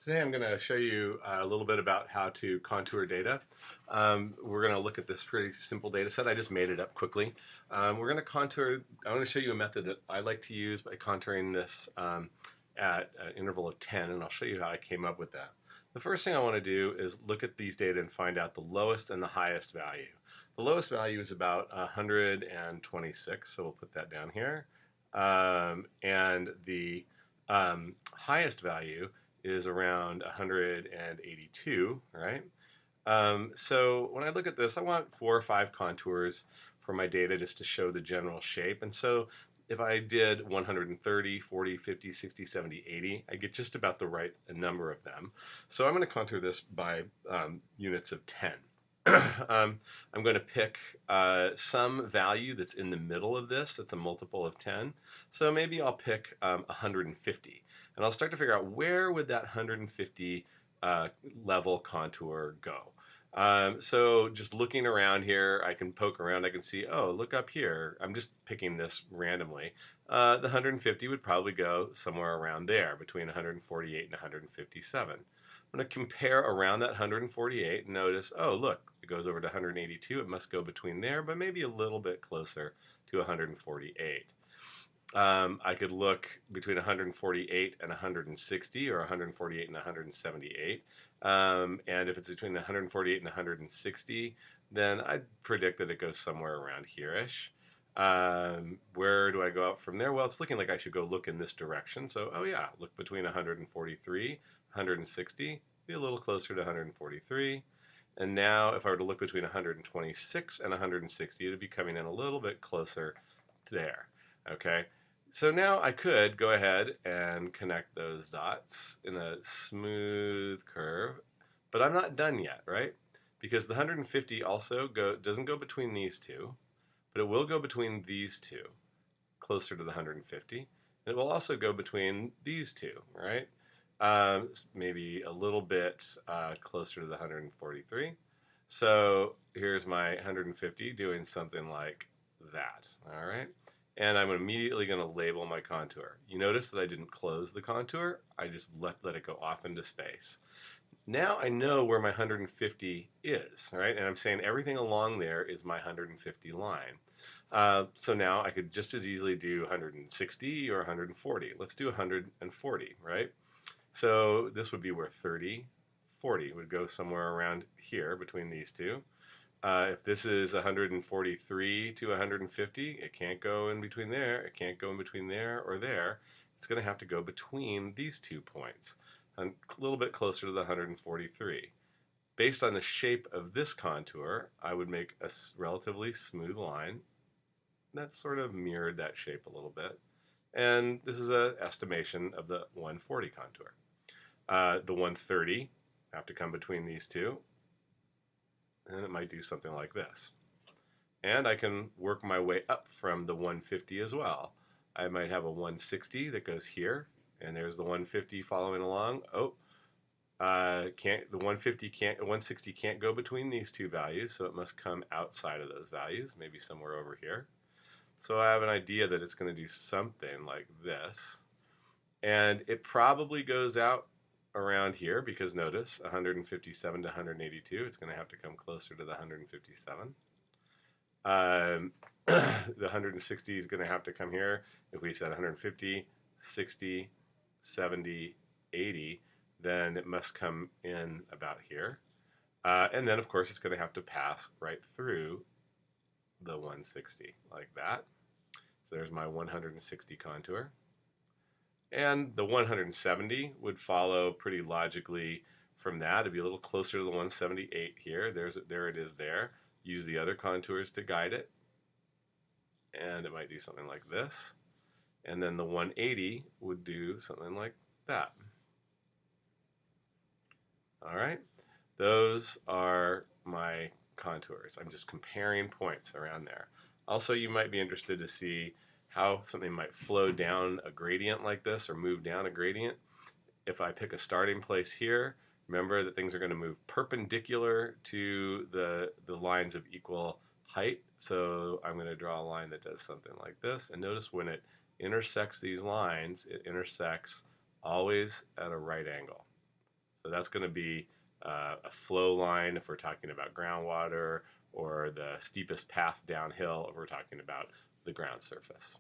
Today I'm going to show you a little bit about how to contour data. We're going to look at this pretty simple data set. I just made it up quickly. We're going to contour. I'm going to show you a method that I like to use by contouring this at an interval of 10, and I'll show you how I came up with that. The first thing I want to do is look at these data and find out the lowest and the highest value. The lowest value is about 126, so we'll put that down here. And the highest value is around 182, right? So when I look at this, I want 4 or 5 contours for my data just to show the general shape. And so if I did 130, 40, 50, 60, 70, 80, I get just about the right number of them. So I'm going to contour this by units of 10. I'm going to pick some value that's in the middle of this, that's a multiple of 10. So maybe I'll pick 150. And I'll start to figure out where would that 150 level contour go. So just looking around here, I can poke around, I can see, oh, look up here. I'm just picking this randomly. The 150 would probably go somewhere around there, between 148 and 157. I'm going to compare around that 148 and notice, oh, look, it goes over to 182. It must go between there, but maybe a little bit closer to 148. I could look between 148 and 160, or 148 and 178. And if it's between 148 and 160, then I'd predict that it goes somewhere around here-ish. Where do I go out from there? Well, it's looking like I should go look in this direction. So, oh yeah, look between 143, 160, be a little closer to 143. And now if I were to look between 126 and 160, it would be coming in a little bit closer there. Okay, so now I could go ahead and connect those dots in a smooth curve, but I'm not done yet, right? Because the 150 also doesn't go between these two, but it will go between these two, closer to the 150. And it will also go between these two, right? Maybe a little bit closer to the 143. So here's my 150 doing something like that, all right? And I'm immediately going to label my contour. You notice that I didn't close the contour, I just let it go off into space. Now I know where my 150 is, right? And I'm saying everything along there is my 150 line. So now I could just as easily do 160 or 140. Let's do 140, right? So this would be where 30, 40 would go somewhere around here between these two. If this is 143 to 150, it can't go in between there. It can't go in between there or there. It's going to have to go between these 2 points, a little bit closer to the 143. Based on the shape of this contour, I would make a relatively smooth line that sort of mirrored that shape a little bit. And this is an estimation of the 140 contour. The 130 have to come between these two, and it might do something like this. And I can work my way up from the 150 as well. I might have a 160 that goes here, and there's the 150 following along. Oh, the 160 can't go between these two values, so it must come outside of those values, maybe somewhere over here. So I have an idea that it's going to do something like this. And it probably goes out around here because notice 157 to 182, it's going to have to come closer to the 157. The 160 is going to have to come here. If we said 150, 60, 70, 80, then it must come in about here. And then, of course, it's going to have to pass right through the 160 like that. So there's my 160 contour. And the 170 would follow pretty logically from that. It'd be a little closer to the 178 here. There it is there. Use the other contours to guide it. And it might do something like this. And then the 180 would do something like that. All right. Those are my contours. I'm just comparing points around there. Also, you might be interested to see how something might flow down a gradient like this or move down a gradient. If I pick a starting place here, remember that things are going to move perpendicular to the lines of equal height. So I'm going to draw a line that does something like this. And notice when it intersects these lines, it intersects always at a right angle. So that's going to be a flow line if we're talking about groundwater, or the steepest path downhill if we're talking about the ground surface.